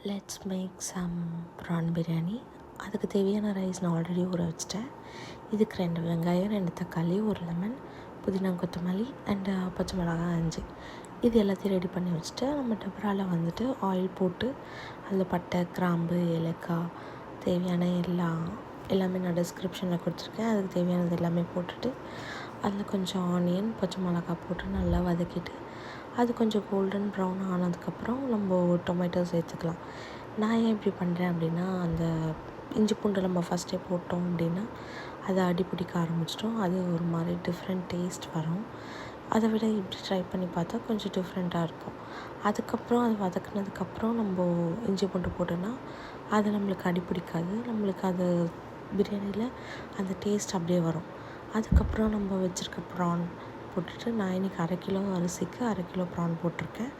Let's make some prawn biryani. அதுக்கு தேவையான rice நான் ஆல்ரெடி ஊற வச்சுட்டேன். இதுக்கு 2 வெங்காயம், 2 தக்காளி, 1 லெமன், புதினா, கொத்தமல்லி அண்டு பச்சை மிளகாய் 5 இது எல்லாத்தையும் ரெடி பண்ணி வச்சுட்டு நம்ம டபராவில் வந்துட்டு ஆயில் போட்டு அதில் பட்டை, கிராம்பு, ஏலக்காய் தேவையான எல்லாமே நான் டிஸ்கிரிப்ஷனில் கொடுத்துருக்கேன். அதுக்கு தேவையானது எல்லாமே போட்டுட்டு அதில் கொஞ்சம் ஆனியன், பச்சை மிளகாய் போட்டு நல்லா வதக்கிட்டு அது கொஞ்சம் கோல்டன் ப்ரௌன் ஆனதுக்கப்புறம் நம்ம டொமேட்டோ சேர்த்துக்கலாம். நான் ஏன் இப்படி பண்ணுறேன் அப்படின்னா, அந்த இஞ்சி பூண்டு நம்ம ஃபஸ்ட்டே போட்டோம் அப்படின்னா அதை அடிப்பிடிக்க ஆரம்பிச்சிட்டோம். அது ஒரு மாதிரி டிஃப்ரெண்ட் டேஸ்ட் வரும். அதை விட இப்படி ட்ரை பண்ணி பார்த்தா கொஞ்சம் டிஃப்ரெண்ட்டாக இருக்கும். அதுக்கப்புறம் அது வதக்குனதுக்கப்புறம் நம்ம இஞ்சி பூண்டு போட்டோன்னா அது நம்மளுக்கு அடிப்பிடிக்காது. நம்மளுக்கு அது பிரியாணியில் அந்த டேஸ்ட் அப்படியே வரும். அதுக்கப்புறம் நம்ம வச்சுருக்க ப்ரான் போட்டுட்டு நான் இன்றைக்கி 1/2 கிலோ அரிசிக்கு 1/2 கிலோ ப்ரான் போட்டிருக்கேன்.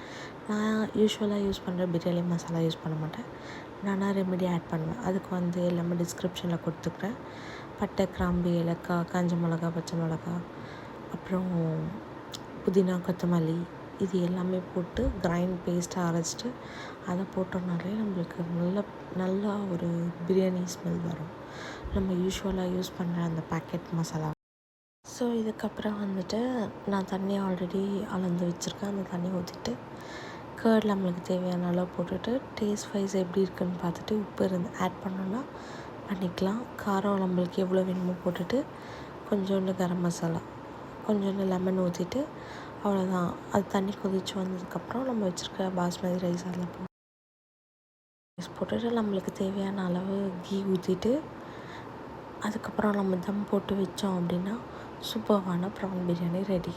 நான் யூஸ்வலாக யூஸ் பண்ணுற பிரியாணி மசாலா யூஸ் பண்ண மாட்டேன். நானாக ரெமெடி ஆட் பண்ணுவேன். அதுக்கு எல்லாமே டிஸ்கிரிப்ஷனில் கொடுத்துருக்குறேன். பட்டை, கிராம்பு, ஏலக்காய், காஞ்ச மிளகா, பச்சை மிளகா, அப்புறம் புதினா, கொத்தமல்லி இது எல்லாமே போட்டு கிரைண்ட் பேஸ்ட்டாக அரைச்சிட்டு அதை போட்டோம்னாலே நம்மளுக்கு நல்லா ஒரு பிரியாணி ஸ்மெல் வரும். நம்ம யூஸ்வலாக யூஸ் பண்ணுற அந்த பேக்கெட் மசாலா. ஸோ இதுக்கப்புறம் வந்துட்டு நான் தண்ணி ஆல்ரெடி அளந்து வச்சுருக்கேன். அந்த தண்ணி ஊற்றிட்டு கர்ட் நம்மளுக்கு தேவையான அளவு போட்டுட்டு டேஸ்ட் வைஸ் எப்படி இருக்குதுன்னு பார்த்துட்டு உப்பு ஆட் பண்ணோன்னா பண்ணிக்கலாம். காரம் நம்மளுக்கு எவ்வளோ வேணுமோ போட்டுட்டு கொஞ்சோண்டு கரம் மசாலா, கொஞ்சோண்டு லெமன் ஊற்றிட்டு அவ்வளோதான். அது தண்ணி கொதித்து வந்ததுக்கப்புறம் நம்ம வச்சுருக்க பாஸ்மதி ரைஸ் அதில் போட்டுட்டு நம்மளுக்கு தேவையான அளவு கீ ஊற்றிட்டு அதுக்கப்புறம் நம்ம தம் போட்டு வச்சோம் அப்படின்னா சூப்பர்வான ப்ரான் பிரியாணி ரெடி.